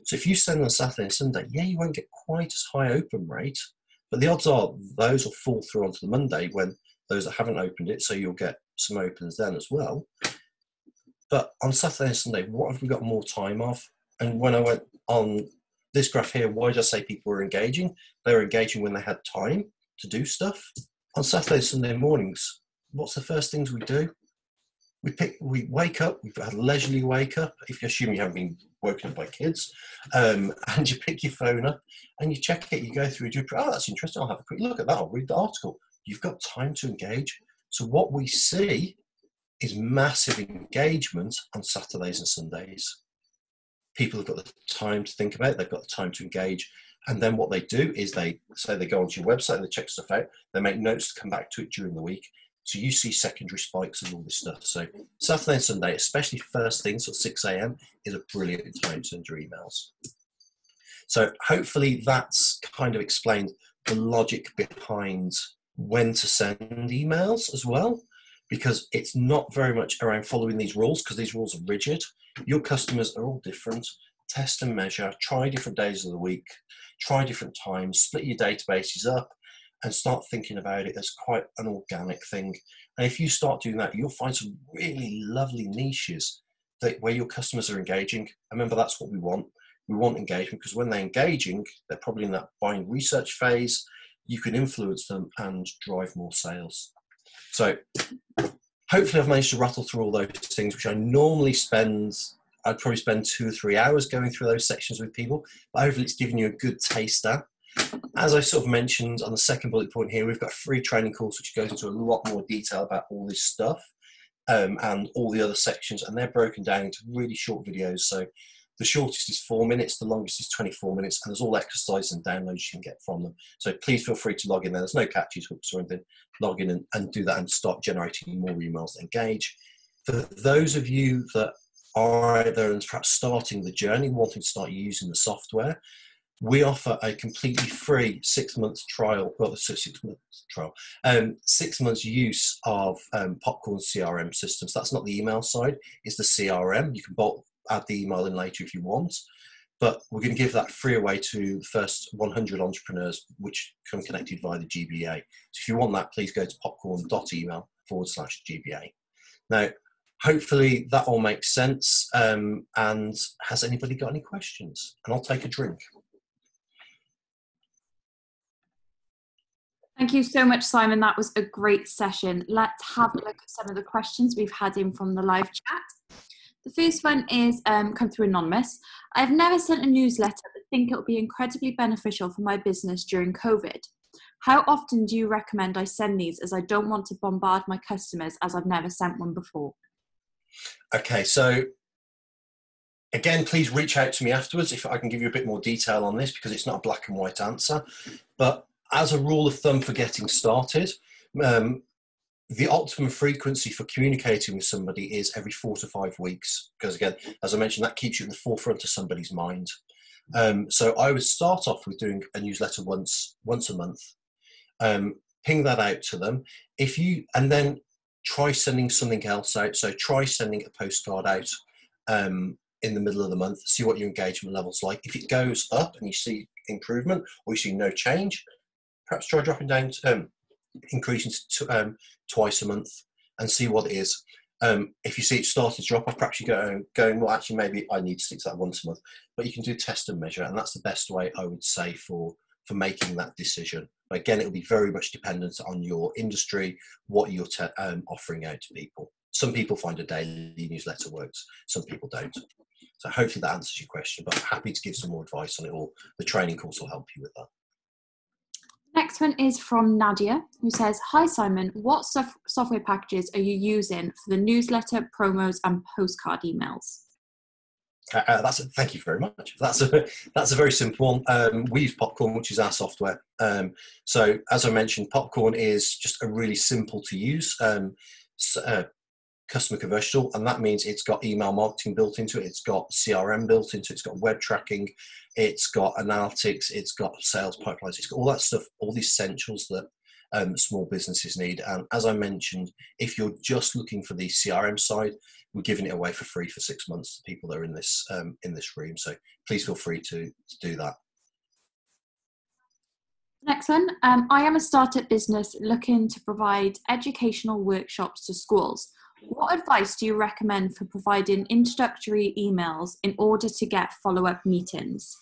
So if you send on Saturday and Sunday, yeah, you won't get quite as high open rate, but the odds are those will fall through onto the Monday when those that haven't opened it, so you'll get some opens then as well. But on Saturday and Sunday, what have we got more time of? And when I went on this graph here, why did I say people were engaging? They were engaging when they had time to do stuff. On Saturday and Sunday mornings, what's the first things we do? We wake up, we've had a leisurely wake up, if you assume you haven't been woken up by kids, and you pick your phone up and you check it, you go through, oh, that's interesting, I'll have a quick look at that, I'll read the article. You've got time to engage. So what we see is massive engagement on Saturdays and Sundays. People have got the time to think about it, they've got the time to engage, and then what they do is they go onto your website, they check stuff out, they make notes to come back to it during the week. So you see secondary spikes and all this stuff. So Saturday and Sunday, especially first things at 6 a.m, is a brilliant time to send your emails. So hopefully that's kind of explained the logic behind when to send emails as well, because it's not very much around following these rules, because these rules are rigid. Your customers are all different. Test and measure, try different days of the week, try different times, split your databases up, and start thinking about it as quite an organic thing. And if you start doing that, you'll find some really lovely niches where your customers are engaging. And remember, that's what we want. We want engagement, because when they're engaging, they're probably in that buying research phase. You can influence them and drive more sales. So hopefully I've managed to rattle through all those things, which I normally I'd probably spend 2 or 3 hours going through those sections with people, but hopefully it's given you a good taster. As I sort of mentioned on the second bullet point here, we've got a free training course which goes into a lot more detail about all this stuff and all the other sections, and they're broken down into really short videos. So the shortest is 4 minutes, the longest is 24 minutes, and there's all exercises and downloads you can get from them. So please feel free to log in there. There's no catches, hooks or anything. Log in and do that and start generating more emails that engage. For those of you that are out there and perhaps starting the journey, wanting to start using the software, we offer a completely free 6 month trial, well, 6 months trial, 6 months use of Popcorn CRM systems. That's not the email side, it's the CRM. You can add the email in later if you want, but we're going to give that free away to the first 100 entrepreneurs which come connected via the GBA. So if you want that, please go to popcorn.email/GBA. Now, hopefully that all makes sense. And has anybody got any questions? And I'll take a drink. Thank you so much, Simon. That was a great session. Let's have a look at some of the questions we've had in from the live chat. The first one is come through anonymous. I've never sent a newsletter, but think it will be incredibly beneficial for my business during COVID. How often do you recommend I send these, as I don't want to bombard my customers as I've never sent one before? Okay, so again, please reach out to me afterwards if I can give you a bit more detail on this, because it's not a black and white answer. But as a rule of thumb for getting started, the optimum frequency for communicating with somebody is every 4 to 5 weeks, because again, as I mentioned, that keeps you at the forefront of somebody's mind. So I would start off with doing a newsletter once a month, ping that out to them. And then try sending something else out. So try sending a postcard out in the middle of the month, see what your engagement level's like. If it goes up and you see improvement, or you see no change, perhaps try dropping down to increasing to twice a month and see what it is. If you see it starting to drop off, perhaps you going, well, actually, maybe I need to stick to that once a month. But you can do test and measure, and that's the best way, I would say, for making that decision. But again, it will be very much dependent on your industry, what you're offering out to people. Some people find a daily newsletter works, some people don't. So hopefully that answers your question, but I'm happy to give some more advice on it, or the training course will help you with that. Next one is from Nadia, who says, hi Simon, what software packages are you using for the newsletter, promos and postcard emails? Thank you very much. That's a very simple one. We use Popcorn, which is our software. So as I mentioned, Popcorn is just a really simple to use customer conversion tool, and that means it's got email marketing built into it, it's got CRM built into it, it's got web tracking, it's got analytics, it's got sales pipelines, it's got all that stuff, all the essentials that small businesses need. And as I mentioned, if you're just looking for the CRM side, we're giving it away for free for 6 months to people that are in this room. So please feel free to do that. Next one. I am a startup business looking to provide educational workshops to schools. What advice do you recommend for providing introductory emails in order to get follow-up meetings?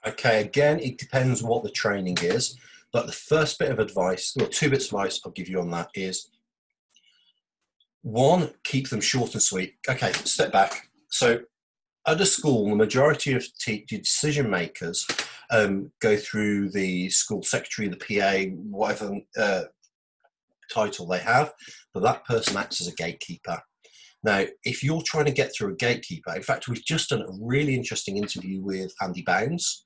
Okay, again, it depends what the training is, but the first bit of advice, well, 2 bits of advice I'll give you on that is, 1, keep them short and sweet. Okay, step back. So at a school, the majority of decision makers go through the school secretary, the PA, whatever title they have, but that person acts as a gatekeeper. Now, if you're trying to get through a gatekeeper, in fact, we've just done a really interesting interview with Andy Bounds.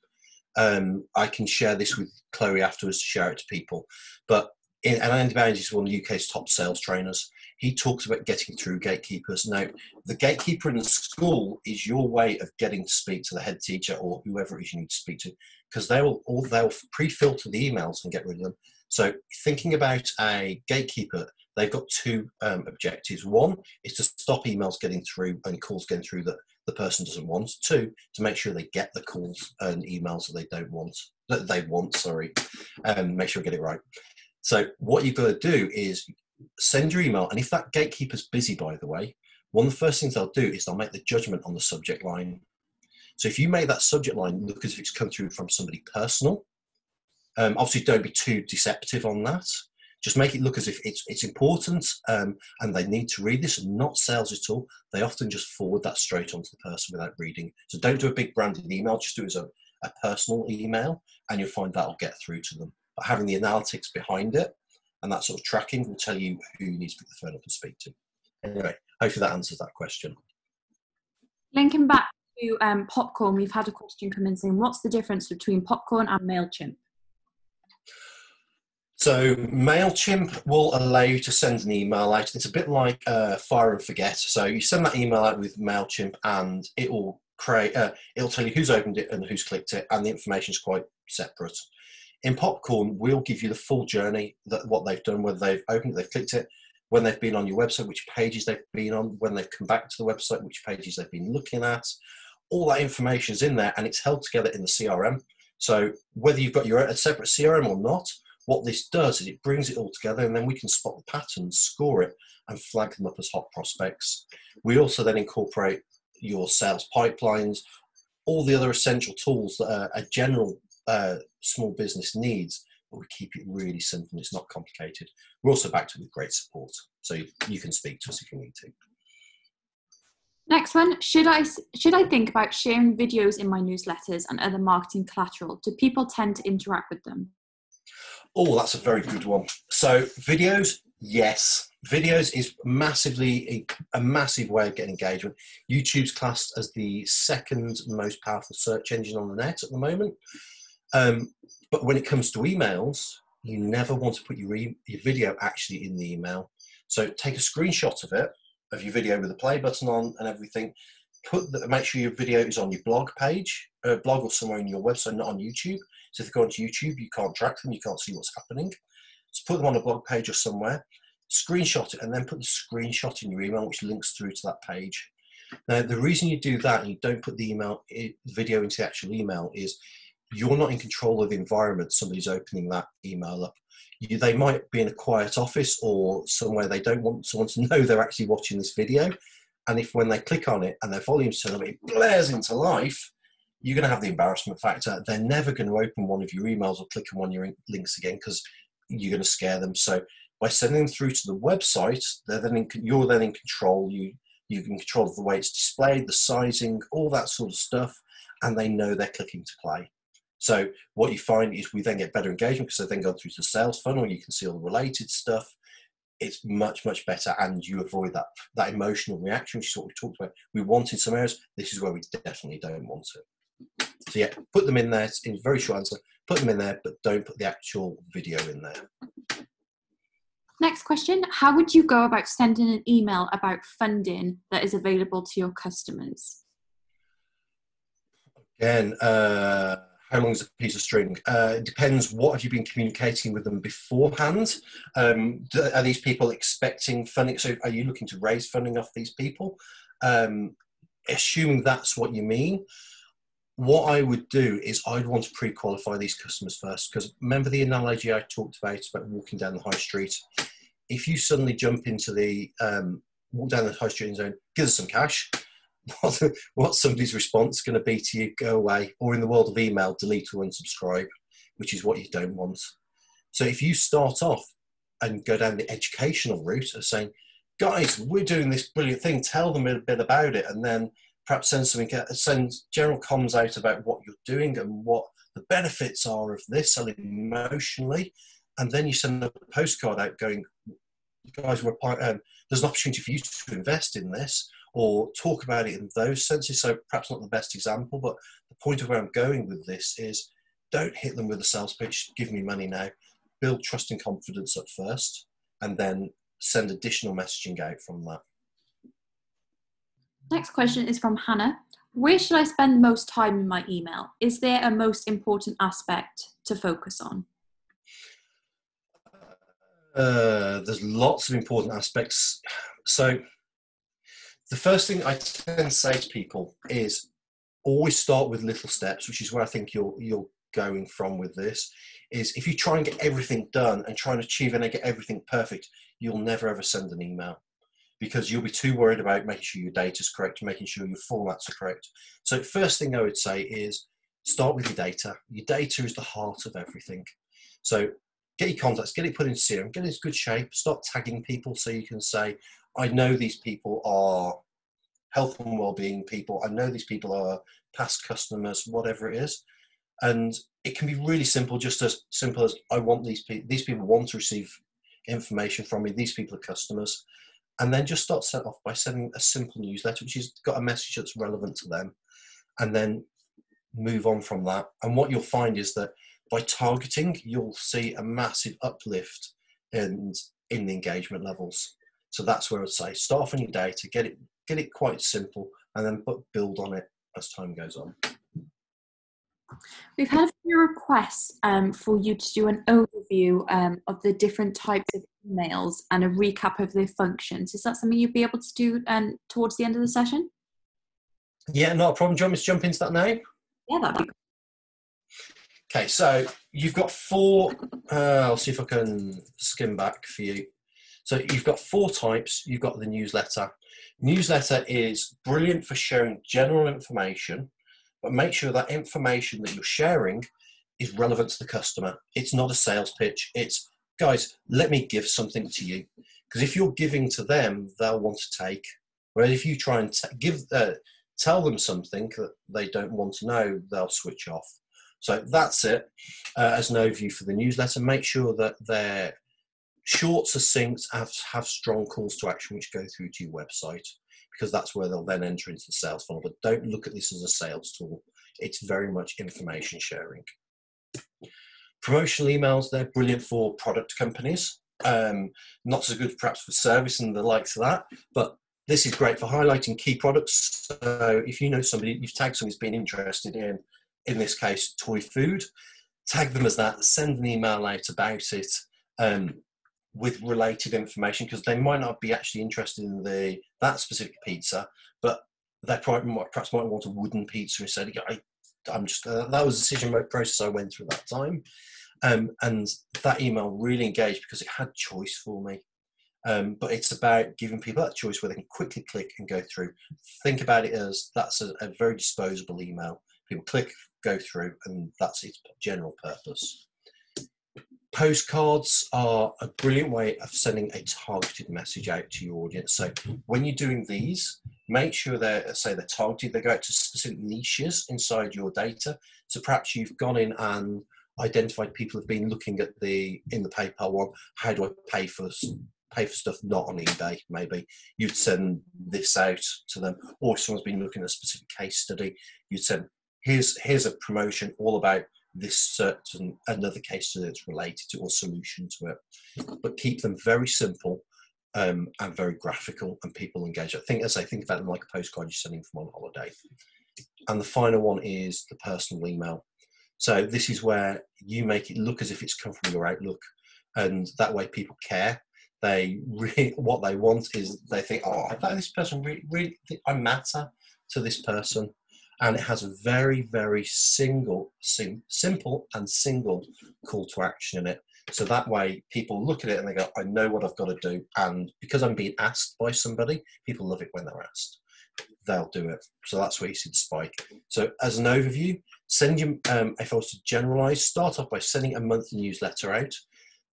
I can share this with Chloe afterwards to share it to people. But and Andy Bounds is one of the UK's top sales trainers. He talks about getting through gatekeepers. Now, the gatekeeper in the school is your way of getting to speak to the head teacher or whoever it is you need to speak to, because they'll pre-filter the emails and get rid of them. So thinking about a gatekeeper, they've got 2 objectives. 1 is to stop emails getting through and calls getting through that the person doesn't want. 2, to make sure they get the calls and emails that they want, make sure I get it right. So what you've got to do is send your email, and if that gatekeeper's busy, by the way, one of the first things they'll do is they'll make the judgment on the subject line. So if you make that subject line look as if it's come through from somebody personal, obviously don't be too deceptive on that. Just make it look as if it's important and they need to read this, and not sales at all. They often just forward that straight onto the person without reading. So don't do a big branded email, just do it as a personal email, and you'll find that'll get through to them. But having the analytics behind it and that sort of tracking will tell you who you need to pick the phone up and speak to. Anyway, hopefully that answers that question. Linking back to Popcorn, we've had a question come in saying, what's the difference between Popcorn and MailChimp? So MailChimp will allow you to send an email out. It's a bit like fire and forget. So you send that email out with MailChimp and it will it'll tell you who's opened it and who's clicked it, and the information is quite separate. In Popcorn, we'll give you the full journey, that what they've done, whether they've opened it, they've clicked it, when they've been on your website, which pages they've been on, when they've come back to the website, which pages they've been looking at. All that information is in there, and it's held together in the CRM. So whether you've got a separate CRM or not, what this does is it brings it all together, and then we can spot the patterns, score it, and flag them up as hot prospects. We also then incorporate your sales pipelines, all the other essential tools that a general small business needs, but we keep it really simple. It's not complicated. We're also backed up with great support, so you can speak to us if you need to. Next one, should I think about sharing videos in my newsletters and other marketing collateral? Do people tend to interact with them? Oh, that's a very good one. So videos, yes. Videos is a massive way of getting engagement. YouTube's classed as the 2nd most powerful search engine on the net at the moment. But when it comes to emails, you never want to put your video actually in the email. So take a screenshot of your video with a play button on and everything. Make sure your video is on your blog page, blog or somewhere in your website, not on YouTube. So if you go onto YouTube, you can't track them, you can't see what's happening. So put them on a blog page or somewhere, screenshot it, and then put the screenshot in your email, which links through to that page. Now, the reason you do that and you don't put the video into the actual email is you're not in control of the environment somebody's opening that email up. They might be in a quiet office or somewhere they don't want someone to know they're actually watching this video. And if when they click on it and their volume's turned up, it blares into life, you're going to have the embarrassment factor. They're never going to open one of your emails or click on one of your links again because you're going to scare them. So by sending them through to the website, you're then in control. You're in control of the way it's displayed, the sizing, all that sort of stuff, and they know they're clicking to play. So what you find is we then get better engagement because they've then gone through to the sales funnel. You can see all the related stuff. it's much, much better, and you avoid that emotional reaction, which is what we talked about. We want in some areas. This is where we definitely don't want it. So yeah, put them in there. It's a very short answer. Put them in there, but don't put the actual video in there. Next question, how would you go about sending an email about funding that is available to your customers? Again, how long is a piece of string? It depends. What have you been communicating with them beforehand? Are these people expecting funding? So are you looking to raise funding off these people? Assuming that's what you mean, what I would do is I'd want to pre-qualify these customers first, because remember the analogy I talked about walking down the high street. If you suddenly jump into the walk down the high street and say, give us some cash, what's somebody's response going to be to you? Go away. Or in the world of email, delete or unsubscribe, which is what you don't want. So if you start off and go down the educational route of saying, guys, we're doing this brilliant thing, tell them a bit about it, and then perhaps send general comms out about what you're doing and what the benefits are of this, selling emotionally, and then you send a postcard out going, guys, there's an opportunity for you to invest in this, or talk about it in those senses. So perhaps not the best example, but the point of where I'm going with this is, don't hit them with a sales pitch, give me money now. Build trust and confidence at first, and then send additional messaging out from that. Next question is from Hannah. Where should I spend most time in my email? Is there a most important aspect to focus on? There's lots of important aspects. So the first thing I tend to say to people is always start with little steps, which is where I think you're going from with this, is if you try and get everything done and try and achieve and get everything perfect, you'll never ever send an email, because you'll be too worried about making sure your data's correct, making sure your formats are correct. So first thing I would say is start with your data. Your data is the heart of everything. So get your contacts, get it put in CRM, get it in good shape, start tagging people so you can say, I know these people are health and well-being people, I know these people are past customers, whatever it is. And it can be really simple, just as simple as I want these people want to receive information from me, these people are customers. And then just start off by sending a simple newsletter, which has got a message that's relevant to them, and then move on from that. And what you'll find is that by targeting, you'll see a massive uplift in the engagement levels. So that's where I'd say start off on your data, get it quite simple, and then build on it as time goes on. We've had a few requests for you to do an overview of the different types of emails and a recap of their functions. Is that something you'd be able to do towards the end of the session? Yeah, not a problem. Do you want me to jump into that now? Yeah, that'd be great. Okay, so you've got four, I'll see if I can skim back for you. So you've got four types. You've got the newsletter. Newsletter is brilliant for sharing general information, but make sure that information that you're sharing is relevant to the customer. It's not a sales pitch. It's, guys, let me give something to you. Because if you're giving to them, they'll want to take. Whereas if you try and tell them something that they don't want to know, they'll switch off. So that's it as an overview for the newsletter. Make sure that they're short, succinct, have strong calls to action which go through to your website, because that's where they'll then enter into the sales funnel. But don't look at this as a sales tool. It's very much information sharing. Promotional emails, they're brilliant for product companies. Not so good perhaps for service and the likes of that, but this is great for highlighting key products. So if you know somebody, you've tagged somebody who's been interested in this case, toy food, tag them as that, send an email out about it with related information, because they might not be actually interested in that specific pizza, but they perhaps might want a wooden pizza instead. That was a decision process I went through at that time. And that email really engaged because it had choice for me. But it's about giving people that choice where they can quickly click and go through. Think about it as that's a very disposable email. People click, go through, and that's its general purpose. Postcards are a brilliant way of sending a targeted message out to your audience. So when you're doing these, make sure they're targeted. They go out to specific niches inside your data. So perhaps you've gone in and identified people have been looking at in the PayPal one, how do I pay for pay for stuff not on eBay, maybe you'd send this out to them, or if someone's been looking at a specific case study, you'd send, here's a promotion all about this certain another case study that's related to or solution to it. But keep them very simple and very graphical, and people engage. I think, as I think about them like a postcard you're sending from on holiday. And the final one is the personal email. So this is where you make it look as if it's come from your Outlook, and that way people care. They really, what they want is they think, oh, I bet this person really think I matter to this person. And it has a very, very simple and single call to action in it. So that way people look at it and they go, I know what I've got to do. And because I'm being asked by somebody, people love it when they're asked. They'll do it. So that's where you see the spike. So as an overview, send you, if I was to generalize, start off by sending a monthly newsletter out.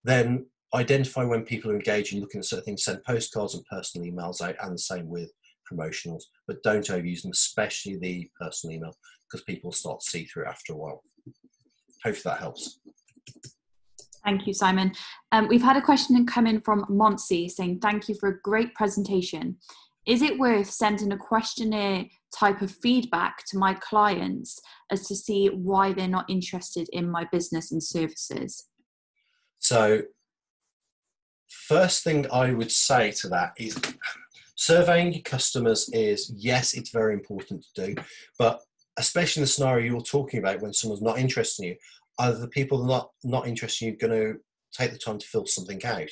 Then identify when people are engaging, looking at certain things, send postcards and personal emails out, and the same with promotionals, but don't overuse them, especially the personal email, because people start to see through it after a while. Hopefully that helps. Thank you, Simon. We've had a question come in from Monty saying, thank you for a great presentation. Is it worth sending a questionnaire type of feedback to my clients as to see why they're not interested in my business and services? So first thing I would say to that is surveying your customers is, yes, it's very important to do, but especially in the scenario you're talking about when someone's not interested in you, are the people not interested in you going to take the time to fill something out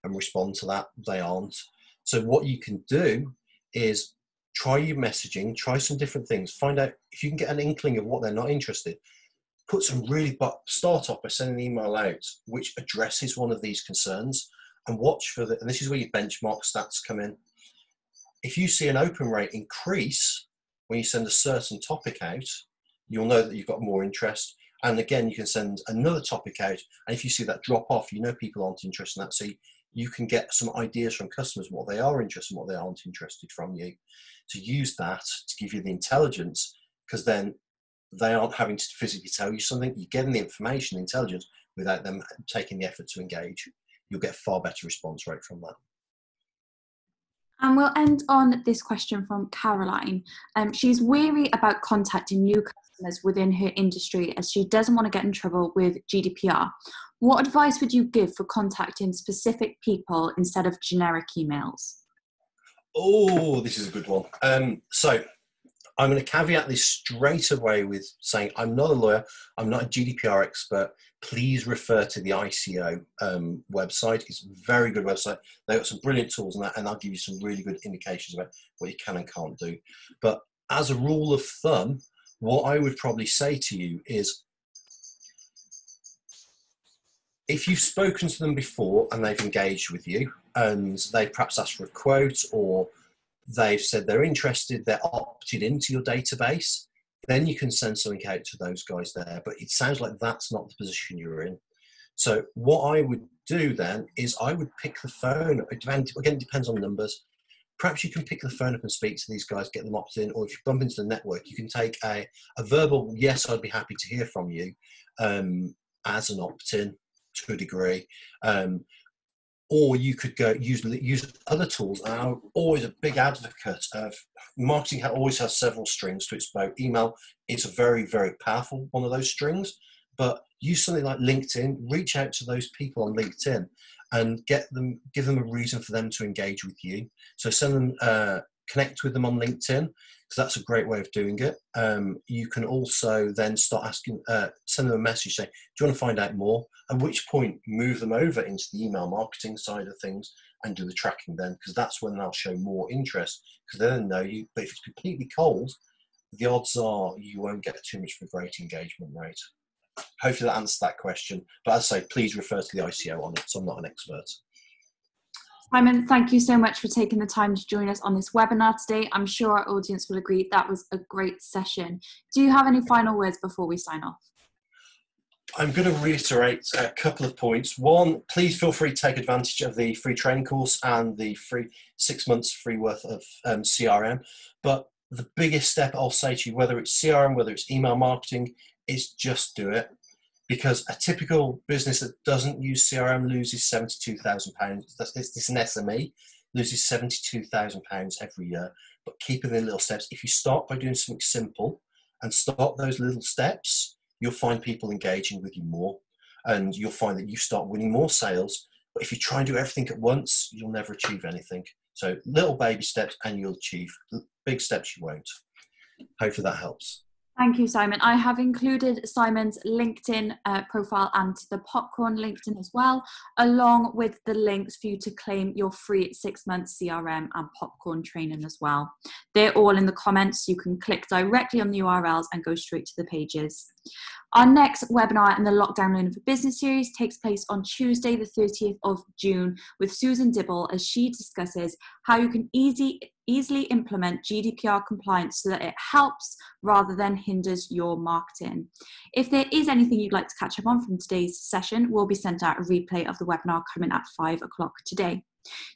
and respond to that? They aren't. So what you can do is try your messaging, try some different things, find out if you can get an inkling of what they're not interested. Put some start off by sending an email out which addresses one of these concerns, and watch for and this is where your benchmark stats come in. If you see an open rate increase when you send a certain topic out, you'll know that you've got more interest. And again, you can send another topic out, and if you see that drop off, you know people aren't interested in that. So you can get some ideas from customers what they are interested in, what they aren't interested from you. To use that to give you the intelligence, because then they aren't having to physically tell you something. You're getting the information, the intelligence, without them taking the effort to engage. You'll get a far better response rate from that. And we'll end on this question from Caroline. She's wary about contacting new customers within her industry as she doesn't want to get in trouble with GDPR. What advice would you give for contacting specific people instead of generic emails? Oh, this is a good one. So I'm going to caveat this straight away with saying I'm not a lawyer, I'm not a GDPR expert. Please refer to the ICO website. It's a very good website. They've got some brilliant tools in that, and I'll give you some really good indications about what you can and can't do. But as a rule of thumb, what I would probably say to you is, if you've spoken to them before and they've engaged with you and they've perhaps asked for a quote, or they've said they're interested, they're opted into your database, then you can send something out to those guys there. But it sounds like that's not the position you're in. So what I would do then is I would pick the phone. Again, it depends on numbers. Perhaps you can pick the phone up and speak to these guys, get them opted in, or if you bump into the network, you can take a verbal, yes, I'd be happy to hear from you, as an opt-in to a degree. Or you could go use other tools. And I'm always a big advocate of marketing. Always has several strings to its bow. Email is a very, very powerful one of those strings. But use something like LinkedIn. Reach out to those people on LinkedIn and give them a reason for them to engage with you. So send them, connect with them on LinkedIn, because that's a great way of doing it. You can also then start asking, send them a message saying, do you want to find out more? At which point, move them over into the email marketing side of things and do the tracking then, because that's when they'll show more interest, because they don't know you. But if it's completely cold, the odds are you won't get too much of a great engagement rate. Hopefully that answers that question. But as I say, please refer to the ICO on it, so I'm not an expert. Simon, thank you so much for taking the time to join us on this webinar today. I'm sure our audience will agree that was a great session. Do you have any final words before we sign off? I'm going to reiterate a couple of points. One, please feel free to take advantage of the free training course and the free 6 months free worth of CRM. But the biggest step I'll say to you, whether it's CRM, whether it's email marketing, is just do it. because a typical business that doesn't use CRM loses £72,000. It's an SME, loses £72,000 every year. But keeping the little steps, if you start by doing something simple and start those little steps, you'll find people engaging with you more, and you'll find that you start winning more sales. But if you try and do everything at once, you'll never achieve anything. So little baby steps and you'll achieve. Big steps you won't. Hopefully that helps. Thank you, Simon. I have included Simon's LinkedIn profile and the Popcorn LinkedIn as well, along with the links for you to claim your free 6-month CRM and Popcorn training as well. They're all in the comments. You can click directly on the URLs and go straight to the pages. Our next webinar in the Lockdown Learning for Business series takes place on Tuesday, the 30th of June, with Susan Dibble, as she discusses how you can easily implement GDPR compliance so that it helps rather than hinders your marketing. If there is anything you'd like to catch up on from today's session, we'll be sent out a replay of the webinar coming at 5 o'clock today.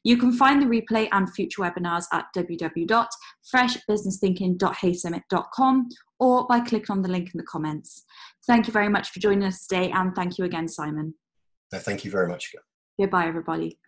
You can find the replay and future webinars at www.freshbusinessthinking.haysummit.com or by clicking on the link in the comments. Thank you very much for joining us today, and thank you again, Simon. Thank you very much. Goodbye, everybody.